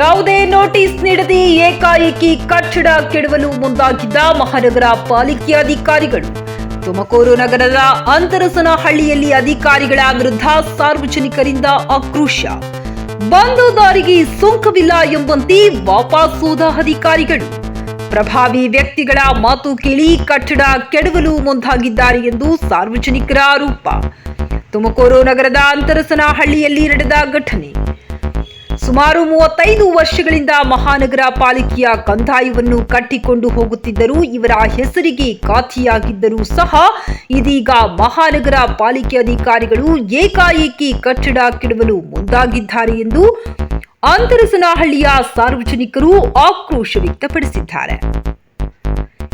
ಯಾವುದೇ ನೋಟಿಸ್ ನೀಡದೆ ಏಕಾಏಕಿ ಕಟ್ಟಡ ಕೆಡವಲು ಮುಂದಾಗಿದ್ದ ಮಹಾನಗರ ಪಾಲಿಕೆ ಅಧಿಕಾರಿಗಳು. ತುಮಕೂರು ನಗರದ ಅಂತರಸನಹಳ್ಳಿಯಲ್ಲಿ ಅಧಿಕಾರಿಗಳ ವಿರುದ್ಧ ಸಾರ್ವಜನಿಕರಿಂದ ಆಕ್ರೋಶ. ಬಂದು ದಾರಿಗೆ ಸುಂಕವಿಲ್ಲ ಎಂಬಂತೆ ವಾಪಸ್ ಹೋದ ಅಧಿಕಾರಿಗಳು. ಪ್ರಭಾವಿ ವ್ಯಕ್ತಿಗಳ ಮಾತು ಕೇಳಿ ಕಟ್ಟಡ ಕೆಡವಲು ಮುಂದಾಗಿದ್ದಾರೆ ಎಂದು ಸಾರ್ವಜನಿಕರ ಆರೋಪ. ತುಮಕೂರು ನಗರದ ಅಂತರಸನಹಳ್ಳಿಯಲ್ಲಿ ನಡೆದ ಘಟನೆ. ಸುಮಾರು 35 ವರ್ಷಗಳಿಂದ ಮಹಾನಗರ ಪಾಲಿಕೆಯ ಕಂದಾಯವನ್ನು ಕಟ್ಟಿಕೊಂಡು ಹೋಗುತ್ತಿದ್ದರೂ ಇವರ ಹೆಸರಿಗೆ ಖಾತೆಯಾಗಿದ್ದರೂ ಸಹ ಇದೀಗ ಮಹಾನಗರ ಪಾಲಿಕೆ ಅಧಿಕಾರಿಗಳು ಏಕಾಏಕಿ ಕಟ್ಟಡ ಕೆಡವಲು ಮುಂದಾಗಿದ್ದಾರೆ ಎಂದು ಅಂತರಸನಹಳ್ಳಿಯ ಸಾರ್ವಜನಿಕರು ಆಕ್ರೋಶ ವ್ಯಕ್ತಪಡಿಸಿದ್ದಾರೆ.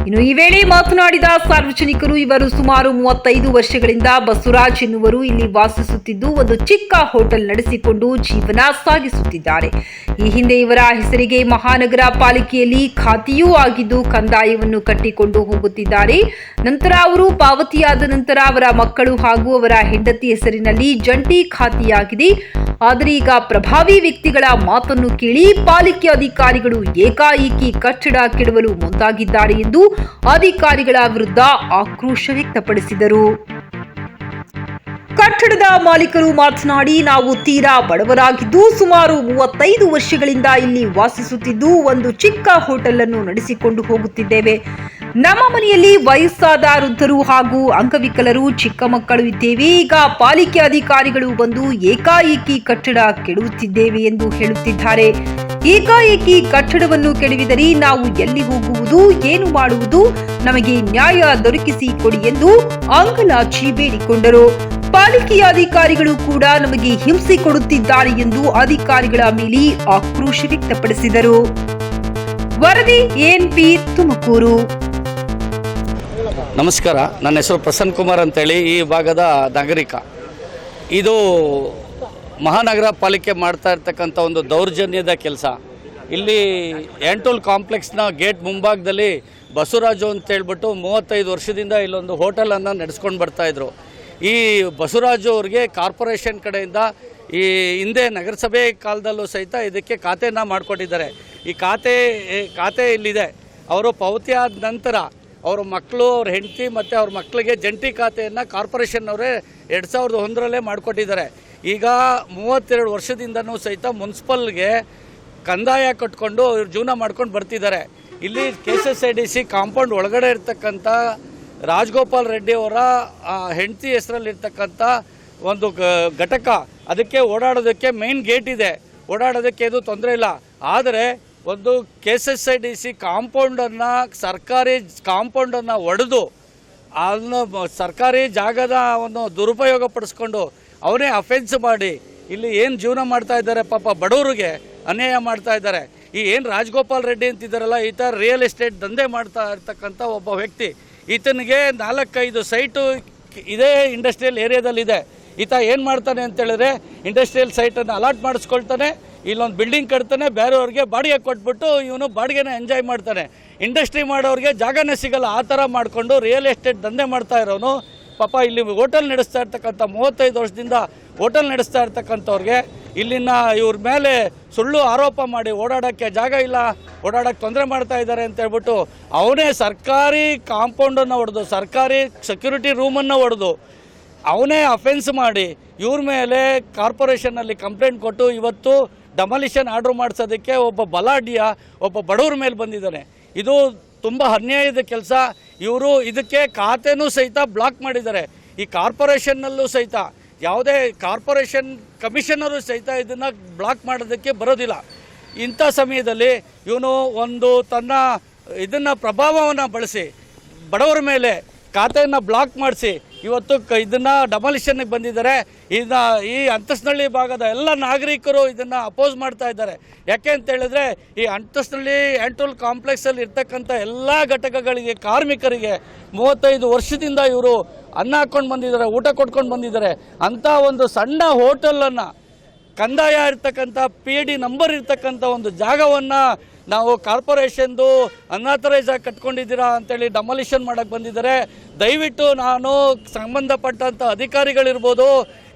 ಇನ್ನು ಈ ವೇಳೆ ಮಾತನಾಡಿದ ಸಾರ್ವಜನಿಕರು, ಇವರು ಸುಮಾರು 35 ವರ್ಷಗಳಿಂದ ಬಸವರಾಜ್ ಎನ್ನುವರು ಇಲ್ಲಿ ವಾಸಿಸುತ್ತಿದ್ದು ಒಂದು ಚಿಕ್ಕ ಹೋಟೆಲ್ ನಡೆಸಿಕೊಂಡು ಜೀವನ ಸಾಗಿಸುತ್ತಿದ್ದಾರೆ. ಈ ಹಿಂದೆ ಇವರ ಹೆಸರಿಗೆ ಮಹಾನಗರ ಪಾಲಿಕೆಯಲ್ಲಿ ಖಾತೆಯೂ ಆಗಿದ್ದು ಕಂದಾಯವನ್ನು ಕಟ್ಟಿಕೊಂಡು ಹೋಗುತ್ತಿದ್ದಾರೆ. ನಂತರ ಅವರು ಪಾವತಿಯಾದ ನಂತರ ಅವರ ಮಕ್ಕಳು ಹಾಗೂ ಅವರ ಹೆಂಡತಿ ಹೆಸರಿನಲ್ಲಿ ಜಂಟಿ ಖಾತೆಯಾಗಿದೆ. ಆದರೆ ಈಗ ಪ್ರಭಾವಿ ವ್ಯಕ್ತಿಗಳ ಮಾತನ್ನು ಕೇಳಿ ಪಾಲಿಕೆ ಅಧಿಕಾರಿಗಳು ಏಕಾಏಕಿ ಕಟ್ಟಡ ಕೆಡವಲು ಮುಂದಾಗಿದ್ದಾರೆ ಎಂದು ಅಧಿಕಾರಿಗಳ ವಿರುದ್ಧ ಆಕ್ರೋಶ ವ್ಯಕ್ತಪಡಿಸಿದರು. ಕಟ್ಟಡದ ಮಾಲೀಕರು ಮಾತನಾಡಿ, ನಾವು ತೀರಾ ಬಡವರಾಗಿದ್ದು ಸುಮಾರು 35 ವರ್ಷಗಳಿಂದ ಇಲ್ಲಿ ವಾಸಿಸುತ್ತಿದ್ದು ಒಂದು ಚಿಕ್ಕ ಹೋಟೆಲ್ ಅನ್ನು ನಡೆಸಿಕೊಂಡು ಹೋಗುತ್ತಿದ್ದೇವೆ. ನಮ್ಮ ಮನೆಯಲ್ಲಿ ವಯಸ್ಸಾದ ವೃದ್ಧರು ಹಾಗೂ ಅಂಗವಿಕಲರು, ಚಿಕ್ಕ ಮಕ್ಕಳು ಇದ್ದೇವೆ. ಈಗ ಪಾಲಿಕೆ ಅಧಿಕಾರಿಗಳು ಬಂದು ಏಕಾಏಕಿ ಕಟ್ಟಡ ಕೆಡವುತ್ತಿದ್ದೇವೆ ಎಂದು ಹೇಳುತ್ತಿದ್ದಾರೆ. ಏಕಾಏಕಿ ಕಟ್ಟಡವನ್ನು ಕೆಡವಿದರೆ ನಾವು ಎಲ್ಲಿ ಹೋಗುವುದು, ಏನು ಮಾಡುವುದು? ನಮಗೆ ನ್ಯಾಯ ದೊರಕಿಸಿ ಕೊಡಿ ಎಂದು ಅಂಗಲಾಚಿ ಬೇಡಿಕೊಂಡರು. ಪಾಲಿಕೆಯ ಅಧಿಕಾರಿಗಳು ಕೂಡ ನಮಗೆ ಹಿಂಸೆ ಕೊಡುತ್ತಿದ್ದಾರೆ ಎಂದು ಅಧಿಕಾರಿಗಳ ಮೇಲೆ ಆಕ್ರೋಶ ವ್ಯಕ್ತಪಡಿಸಿದರು. ವರದಿ ANP ತುಮಕೂರು. ನಮಸ್ಕಾರ, ನನ್ನ ಹೆಸರು ಪ್ರಸನ್ನ ಕುಮಾರ್ ಅಂತೇಳಿ, ಈ ಭಾಗದ ನಾಗರಿಕ. ಇದು ಮಹಾನಗರ ಪಾಲಿಕೆ ಮಾಡ್ತಾ ಇರ್ತಕ್ಕಂಥ ಒಂದು ದೌರ್ಜನ್ಯದ ಕೆಲಸ. ಇಲ್ಲಿ ಎಂಟೋಲ್ ಕಾಂಪ್ಲೆಕ್ಸ್ನ ಗೇಟ್ ಮುಂಭಾಗದಲ್ಲಿ ಬಸವರಾಜು ಅಂತೇಳ್ಬಿಟ್ಟು 35 ವರ್ಷದಿಂದ ಇಲ್ಲೊಂದು ಹೋಟೆಲನ್ನು ನಡೆಸ್ಕೊಂಡು ಬರ್ತಾಯಿದ್ರು. ಈ ಬಸವರಾಜು ಅವ್ರಿಗೆ ಕಾರ್ಪೊರೇಷನ್ ಕಡೆಯಿಂದ ಈ ಹಿಂದೆ ನಗರಸಭೆ ಕಾಲದಲ್ಲೂ ಸಹಿತ ಇದಕ್ಕೆ ಖಾತೆಯನ್ನು ಮಾಡಿಕೊಟ್ಟಿದ್ದಾರೆ. ಈ ಖಾತೆ ಇಲ್ಲಿದೆ. ಅವರು ಪಾವತಿ ಆದ ನಂತರ ಅವ್ರ ಮಕ್ಕಳು, ಅವ್ರ ಹೆಂಡತಿ ಮತ್ತು ಅವ್ರ ಮಕ್ಕಳಿಗೆ ಜಂಟಿ ಖಾತೆಯನ್ನು ಕಾರ್ಪೊರೇಷನ್ನವರೇ 2001ರಲ್ಲೇ ಮಾಡಿಕೊಟ್ಟಿದ್ದಾರೆ. ಈಗ 32 ವರ್ಷದಿಂದನೂ ಸಹಿತ ಮುನ್ಸಿಪಲ್ಗೆ ಕಂದಾಯ ಕಟ್ಕೊಂಡು ಇವ್ರು ಜೀವನ ಮಾಡ್ಕೊಂಡು ಬರ್ತಿದ್ದಾರೆ. ಇಲ್ಲಿ KSSIDC ಕಾಂಪೌಂಡ್ ಒಳಗಡೆ ಇರ್ತಕ್ಕಂಥ ರಾಜಗೋಪಾಲ್ ರೆಡ್ಡಿ ಅವರ ಹೆಂಡತಿ ಹೆಸರಲ್ಲಿರ್ತಕ್ಕಂಥ ಒಂದು ಘಟಕ, ಅದಕ್ಕೆ ಓಡಾಡೋದಕ್ಕೆ ಮೇನ್ ಗೇಟ್ ಇದೆ, ಓಡಾಡೋದಕ್ಕೆ ಏನು ತೊಂದರೆ ಇಲ್ಲ. ಆದರೆ ಒಂದು KSSIDC ಕಾಂಪೌಂಡನ್ನು, ಸರ್ಕಾರಿ ಕಾಂಪೌಂಡನ್ನು ಒಡೆದು ಅದನ್ನು ಸರ್ಕಾರಿ ಜಾಗದ ಒಂದು ದುರುಪಯೋಗ ಪಡಿಸ್ಕೊಂಡು ಅವರೇ ಅಫೆನ್ಸ್ ಮಾಡಿ ಇಲ್ಲಿ ಏನು ಜೀವನ ಮಾಡ್ತಾ ಇದ್ದಾರೆ, ಪಾಪ ಬಡವರಿಗೆ ಅನ್ಯಾಯ ಮಾಡ್ತಾ ಇದ್ದಾರೆ. ಈ ಏನು ರಾಜಗೋಪಾಲ್ ರೆಡ್ಡಿ ಅಂತಿದ್ದಾರಲ್ಲ, ಈತ ರಿಯಲ್ ಎಸ್ಟೇಟ್ ದಂಧೆ ಮಾಡ್ತಾ ಇರ್ತಕ್ಕಂಥ ಒಬ್ಬ ವ್ಯಕ್ತಿ. ಈತನಿಗೆ 4-5 ಸೈಟು ಇದೇ ಇಂಡಸ್ಟ್ರಿಯಲ್ ಏರಿಯಾದಲ್ಲಿದೆ. ಈತ ಏನು ಮಾಡ್ತಾನೆ ಅಂತೇಳಿದ್ರೆ, ಇಂಡಸ್ಟ್ರಿಯಲ್ ಸೈಟನ್ನು ಅಲಾಟ್ ಮಾಡಿಸ್ಕೊಳ್ತಾನೆ, ಇಲ್ಲೊಂದು ಬಿಲ್ಡಿಂಗ್ ಕಟ್ತಾನೆ, ಬೇರೆಯವ್ರಿಗೆ ಬಾಡಿಗೆ ಕೊಟ್ಬಿಟ್ಟು ಇವನು ಬಾಡಿಗೆನ ಎಂಜಾಯ್ ಮಾಡ್ತಾನೆ. ಇಂಡಸ್ಟ್ರಿ ಮಾಡೋರಿಗೆ ಜಾಗನೇ ಸಿಗಲ್ಲ, ಆ ಥರ ಮಾಡಿಕೊಂಡು ರಿಯಲ್ ಎಸ್ಟೇಟ್ ದಂಧೆ ಮಾಡ್ತಾ ಇರೋನು. ಪಾಪ ಇಲ್ಲಿ ಹೋಟೆಲ್ ನಡೆಸ್ತಾ ಇರ್ತಕ್ಕಂಥ 35 ವರ್ಷದಿಂದ ಹೋಟೆಲ್ ನಡೆಸ್ತಾ ಇರ್ತಕ್ಕಂಥವ್ರಿಗೆ ಇಲ್ಲಿನ ಇವ್ರ ಮೇಲೆ ಸುಳ್ಳು ಆರೋಪ ಮಾಡಿ ಓಡಾಡೋಕ್ಕೆ ಜಾಗ ಇಲ್ಲ, ಓಡಾಡೋಕ್ಕೆ ತೊಂದರೆ ಮಾಡ್ತಾ ಇದ್ದಾರೆ ಅಂತ ಹೇಳ್ಬಿಟ್ಟು ಅವನೇ ಸರ್ಕಾರಿ ಕಾಂಪೌಂಡನ್ನು ಹೊಡೆದು, ಸರ್ಕಾರಿ ಸೆಕ್ಯೂರಿಟಿ ರೂಮನ್ನು ಹೊಡೆದು ಅವನೇ ಅಫೆನ್ಸ್ ಮಾಡಿ ಇವ್ರ ಮೇಲೆ ಕಾರ್ಪೊರೇಷನ್ನಲ್ಲಿ ಕಂಪ್ಲೇಂಟ್ ಕೊಟ್ಟು ಇವತ್ತು ಡೆಮಾಲಿಷನ್ ಆರ್ಡ್ರ್ ಮಾಡಿಸೋದಕ್ಕೆ ಒಬ್ಬ ಬಲಾಢ್ಯ ಒಬ್ಬ ಬಡವ್ರ ಮೇಲೆ ಬಂದಿದ್ದಾನೆ. ಇದು ತುಂಬ ಅನ್ಯಾಯದ ಕೆಲಸ. ಇವರು ಇದಕ್ಕೆ ಖಾತೆನೂ ಸಹಿತ ಬ್ಲಾಕ್ ಮಾಡಿದ್ದಾರೆ. ಈ ಕಾರ್ಪೊರೇಷನ್ನಲ್ಲೂ ಸಹಿತ ಯಾವುದೇ ಕಾರ್ಪೊರೇಷನ್ ಕಮಿಷನರು ಸಹಿತ ಇದನ್ನು ಬ್ಲಾಕ್ ಮಾಡೋದಕ್ಕೆ ಬರೋದಿಲ್ಲ. ಇಂಥ ಸಮಯದಲ್ಲಿ ಇವನು ಒಂದು ತನ್ನ ಇದನ್ನು ಪ್ರಭಾವವನ್ನು ಬಳಸಿ ಬಡವರ ಮೇಲೆ ಖಾತೆಯನ್ನು ಬ್ಲಾಕ್ ಮಾಡಿಸಿ ಇವತ್ತು ಇದನ್ನು ಡೆಮಾಲಿಷನ್ಗೆ ಬಂದಿದ್ದಾರೆ. ಈ ಅಂತಸ್ನಹಳ್ಳಿ ಭಾಗದ ಎಲ್ಲ ನಾಗರಿಕರು ಇದನ್ನು ಅಪೋಸ್ ಮಾಡ್ತಾ ಇದ್ದಾರೆ. ಯಾಕೆ ಅಂತ ಹೇಳಿದ್ರೆ, ಈ ಅಂತಸ್ನಹಳ್ಳಿ ಎಂಟೋಲ್ ಕಾಂಪ್ಲೆಕ್ಸಲ್ಲಿ ಇರ್ತಕ್ಕಂಥ ಎಲ್ಲ ಘಟಕಗಳಿಗೆ, ಕಾರ್ಮಿಕರಿಗೆ 35 ವರ್ಷದಿಂದ ಇವರು ಅನ್ನ ಹಾಕ್ಕೊಂಡು ಬಂದಿದ್ದಾರೆ, ಊಟ ಕೊಟ್ಕೊಂಡು ಬಂದಿದ್ದಾರೆ. ಅಂಥ ಒಂದು ಸಣ್ಣ ಹೋಟೆಲನ್ನು ಕಂದಾಯ ಇರ್ತಕ್ಕಂಥ PID ನಂಬರ್ ಇರ್ತಕ್ಕಂಥ ಒಂದು ಜಾಗವನ್ನು ನಾವು ಕಾರ್ಪೊರೇಷನ್ದು ಅನ್ಆಥರೈಸ್ ಆಗಿ ಕಟ್ಕೊಂಡಿದ್ದೀರಾ ಅಂತೇಳಿ ಡೆಮಾಲಿಷನ್ ಮಾಡೋಕ್ಕೆ ಬಂದಿದ್ದಾರೆ. ದಯವಿಟ್ಟು ನಾನು ಸಂಬಂಧಪಟ್ಟಂಥ ಅಧಿಕಾರಿಗಳಿರ್ಬೋದು,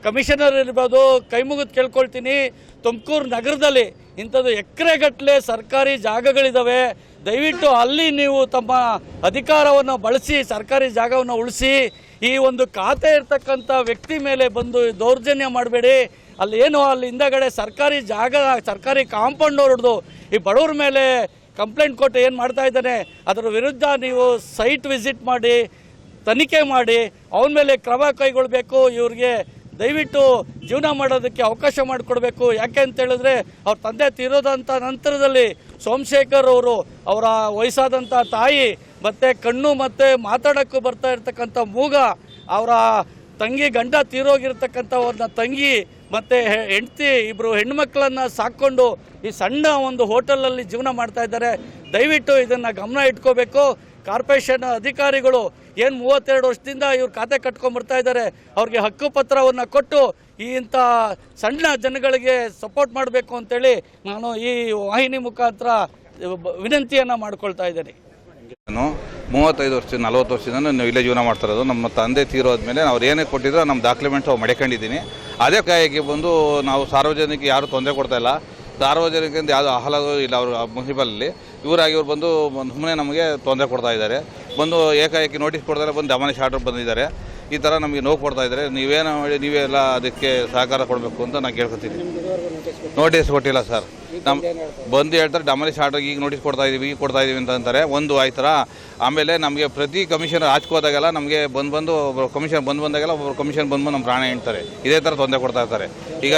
ಕಮಿಷನರ್ ಇರ್ಬೋದು, ಕೈ ಮುಗಿದು ಕೇಳ್ಕೊಳ್ತೀನಿ, ತುಮಕೂರು ನಗರದಲ್ಲಿ ಇಂಥದ್ದು ಎಕರೆಗಟ್ಟಲೆ ಸರ್ಕಾರಿ ಜಾಗಗಳಿದ್ದಾವೆ. ದಯವಿಟ್ಟು ಅಲ್ಲಿ ನೀವು ತಮ್ಮ ಅಧಿಕಾರವನ್ನು ಬಳಸಿ ಸರ್ಕಾರಿ ಜಾಗವನ್ನು ಉಳಿಸಿ. ಈ ಒಂದು ಖಾತೆ ಇರ್ತಕ್ಕಂಥ ವ್ಯಕ್ತಿ ಮೇಲೆ ಬಂದು ದೌರ್ಜನ್ಯ ಮಾಡಬೇಡಿ. ಅಲ್ಲಿ ಏನು ಅಲ್ಲಿ ಹಿಂದಗಡೆ ಸರ್ಕಾರಿ ಜಾಗ, ಸರ್ಕಾರಿ ಕಾಂಪೌಂಡ್ ಹೊಡೆದು ಈ ಬಡವ್ರ ಮೇಲೆ ಕಂಪ್ಲೇಂಟ್ ಕೊಟ್ಟು ಏನು ಮಾಡ್ತಾ ಇದ್ದಾನೆ, ಅದರ ವಿರುದ್ಧ ನೀವು ಸೈಟ್ ವಿಸಿಟ್ ಮಾಡಿ ತನಿಖೆ ಮಾಡಿ ಅವನ ಮೇಲೆ ಕ್ರಮ ಕೈಗೊಳ್ಳಬೇಕು. ಇವ್ರಿಗೆ ದಯವಿಟ್ಟು ಜೀವನ ಮಾಡೋದಕ್ಕೆ ಅವಕಾಶ ಮಾಡಿಕೊಡ್ಬೇಕು. ಯಾಕೆ ಅಂತ ಹೇಳಿದ್ರೆ ಅವ್ರ ತಂದೆ ತೀರೋದಂಥ ನಂತರದಲ್ಲಿ ಸೋಮಶೇಖರ್ ಅವರು, ಅವರ ವಯಸ್ಸಾದಂಥ ತಾಯಿ, ಮತ್ತು ಕಣ್ಣು ಮತ್ತು ಮಾತಾಡೋಕ್ಕೂ ಬರ್ತಾ ಇರ್ತಕ್ಕಂಥ ಮೂಗ, ಅವರ ತಂಗಿ ಗಂಡ ತೀರೋಗಿರ್ತಕ್ಕಂಥ ಅವ್ರನ್ನ ತಂಗಿ ಮತ್ತು ಹೆಂಡತಿ ಇಬ್ಬರು ಹೆಣ್ಮಕ್ಳನ್ನು ಸಾಕ್ಕೊಂಡು ಈ ಸಣ್ಣ ಒಂದು ಹೋಟೆಲಲ್ಲಿ ಜೀವನ ಮಾಡ್ತಾ ಇದ್ದಾರೆ. ದಯವಿಟ್ಟು ಇದನ್ನು ಗಮನ ಇಟ್ಕೋಬೇಕು. ಕಾರ್ಪೊರೇಷನ್ ಅಧಿಕಾರಿಗಳು ಏನು 32 ವರ್ಷದಿಂದ ಇವ್ರು ಖಾತೆ ಕಟ್ಕೊಂಡ್ಬರ್ತಾ ಇದ್ದಾರೆ, ಅವ್ರಿಗೆ ಹಕ್ಕುಪತ್ರವನ್ನು ಕೊಟ್ಟು ಇಂಥ ಸಣ್ಣ ಜನಗಳಿಗೆ ಸಪೋರ್ಟ್ ಮಾಡಬೇಕು ಅಂತೇಳಿ ನಾನು ಈ ವಾಹಿನಿ ಮುಖಾಂತರ ವಿನಂತಿಯನ್ನು ಮಾಡ್ಕೊಳ್ತಾ ಇದ್ದೀನಿ. ನಾನು 35 ವರ್ಷ 40 ವರ್ಷದಿಂದ ನಾವು ಇಲ್ಲೇ ಜೀವನ ಮಾಡ್ತಿರೋದು. ನಮ್ಮ ತಂದೆ ತೀರೋದ್ಮೇಲೆ ಅವ್ರು ಏನೇ ಕೊಟ್ಟಿದ್ರು ನಮ್ಮ ಡಾಕ್ಯುಮೆಂಟ್ಸ್ ಮಡ್ಕೊಂಡಿದ್ದೀನಿ. ಅದೇ ಕಾಯಕ್ಕೆ ಬಂದು ನಾವು ಸಾರ್ವಜನಿಕ ಯಾರು ತೊಂದರೆ ಕೊಡ್ತಾ ಇಲ್ಲ. ಸಾರ್ವಜನಿಕರಿಂದ ಯಾವುದು ಆಹ್ಲಾದವೂ ಇಲ್ಲ. ಅವರು ಮುನ್ಸಿಪಲಲ್ಲಿ ಇವ್ರು ಬಂದು ಸುಮ್ಮನೆ ನಮಗೆ ತೊಂದರೆ ಕೊಡ್ತಾ ಇದ್ದಾರೆ. ಬಂದು ಏಕಾಏಕಿ ನೋಟಿಸ್ ಕೊಡ್ತಾರೆ, ಬಂದು ದಮನಿಷ್ ಆರ್ಡರ್ ಬಂದಿದ್ದಾರೆ. ಈ ಥರ ನಮಗೆ ನೋವು ಕೊಡ್ತಾ ಇದ್ದಾರೆ. ನೀವೇನು ಹೇಳಿ ನೀವೆಲ್ಲ ಅದಕ್ಕೆ ಸಹಕಾರ ಕೊಡಬೇಕು ಅಂತ ನಾನು ಕೇಳ್ಕೊತೀನಿ. ನೋಟಿಸ್ ಕೊಟ್ಟಿಲ್ಲ ಸರ್. ನಮ್ಮ ಬಂದು ಹೇಳ್ತಾರೆ ಡಮನಿಷ್ ಆರ್ಡರ್ ಈಗ ನೋಟಿಸ್ ಕೊಡ್ತಾ ಇದ್ದೀವಿ ಅಂತ ಅಂತಾರೆ. ಒಂದು ಆಯ್ತರ. ಆಮೇಲೆ ನಮಗೆ ಪ್ರತಿ ಕಮಿಷನ್ ಹೋದಾಗೆಲ್ಲ ನಮಗೆ ಬಂದು ಕಮಿಷನ್ ಬಂದಾಗೆಲ್ಲ ಒಬ್ಬರು ಕಮಿಷನ್ ಬಂದು ನಮ್ಮ ಪ್ರಾಣ ಹೇಳ್ತಾರೆ. ಇದೇ ಥರ ತೊಂದರೆ ಕೊಡ್ತಾ ಇರ್ತಾರೆ. ಈಗ